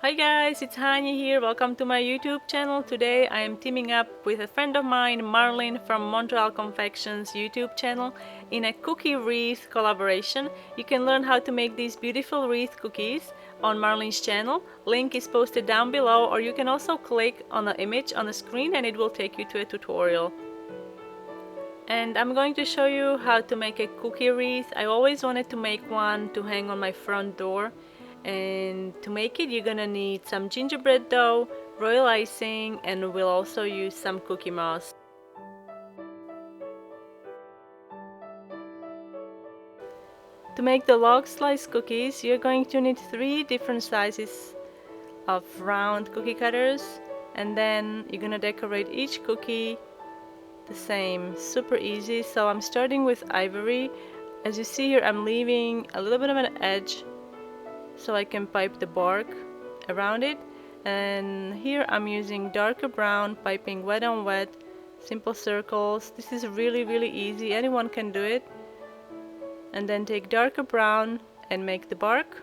Hi guys, it's Hania here. Welcome to my YouTube channel. Today I am teaming up with a friend of mine, Marlene from Montreal Confection's YouTube channel in a cookie wreath collaboration. You can learn how to make these beautiful wreath cookies on Marlene's channel. Link is posted down below, or you can also click on the image on the screen and it will take you to a tutorial. And I'm going to show you how to make a cookie wreath. I always wanted to make one to hang on my front door. And to make it, you're gonna need some gingerbread dough, royal icing, and we'll also use some cookie moss. To make the log slice cookies, you're going to need 3 different sizes of round cookie cutters, and then you're gonna decorate each cookie the same. Super easy. So I'm starting with ivory. As you see here, I'm leaving a little bit of an edge so I can pipe the bark around it, and here I'm using darker brown, piping wet on wet, simple circles. This is really easy, anyone can do it. And then take darker brown and make the bark.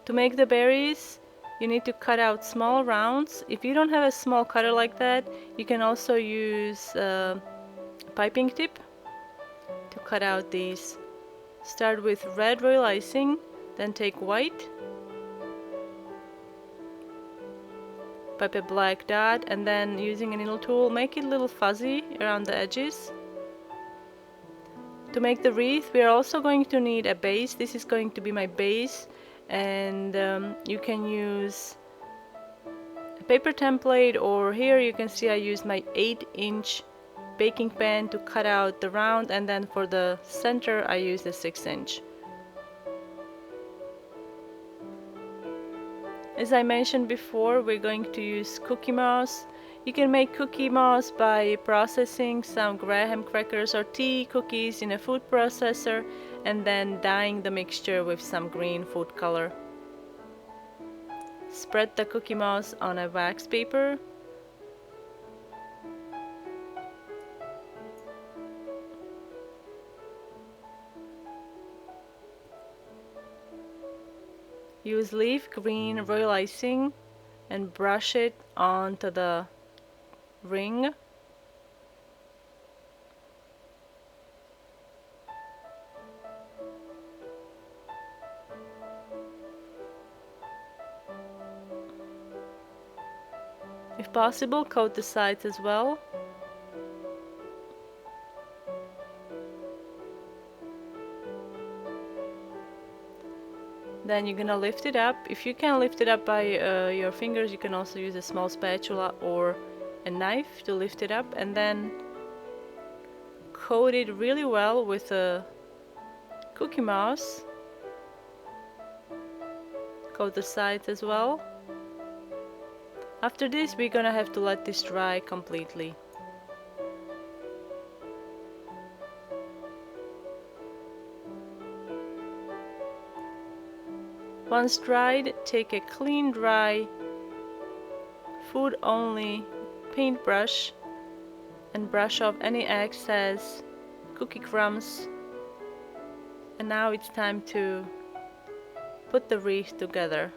To make the berries, you need to cut out small rounds. If you don't have a small cutter like that, you can also use a piping tip to cut out these. Start with red royal icing, then take white, pipe a black dot, and then using a needle tool, make it a little fuzzy around the edges. To make the wreath, we are also going to need a base. This is going to be my base, and you can use a paper template, or here you can see I use my 8-inch baking pan to cut out the round, and then for the center I use the 6-inch. As I mentioned before, we're going to use cookie moss. You can make cookie moss by processing some graham crackers or tea cookies in a food processor and then dyeing the mixture with some green food color. Spread the cookie moss on a wax paper. Use leaf green royal icing and brush it onto the ring. If possible, coat the sides as well. Then you're gonna lift it up. If you can lift it up by your fingers, you can also use a small spatula or a knife to lift it up, and then coat it really well with a cookie moss. Coat the sides as well. After this, we're gonna have to let this dry completely. Once dried, take a clean, dry, food-only paintbrush and brush off any excess cookie crumbs. And now it's time to put the wreath together.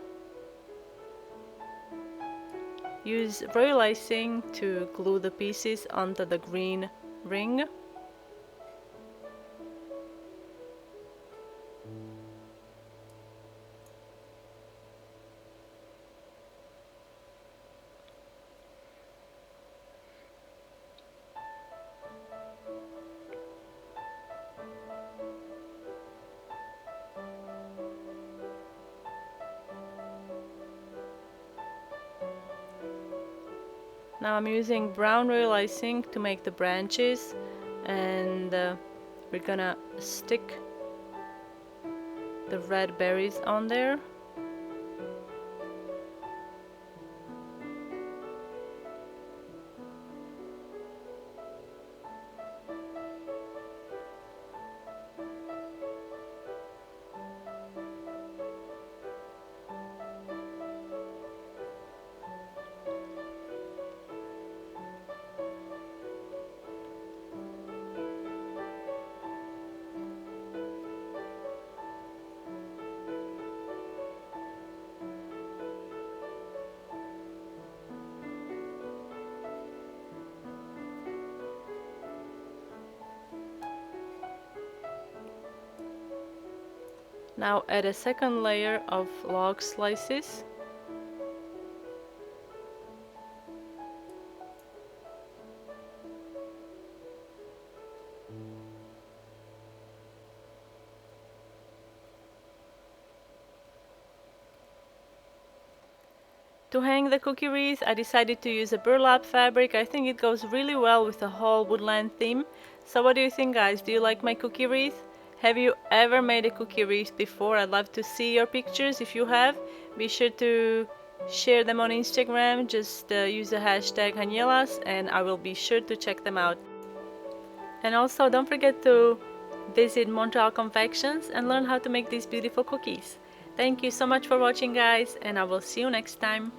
Use royal icing to glue the pieces onto the green ring. Now I'm using brown royal icing to make the branches, and we're gonna stick the red berries on there. Now add a second layer of log slices. To hang the cookie wreath, I decided to use a burlap fabric. I think it goes really well with the whole woodland theme. So what do you think, guys? Do you like my cookie wreath? Have you ever made a cookie wreath before? I'd love to see your pictures. If you have, be sure to share them on Instagram. Just use the hashtag Haniela'S and I will be sure to check them out. And also don't forget to visit Montreal Confections and learn how to make these beautiful cookies. Thank you so much for watching, guys, and I will see you next time.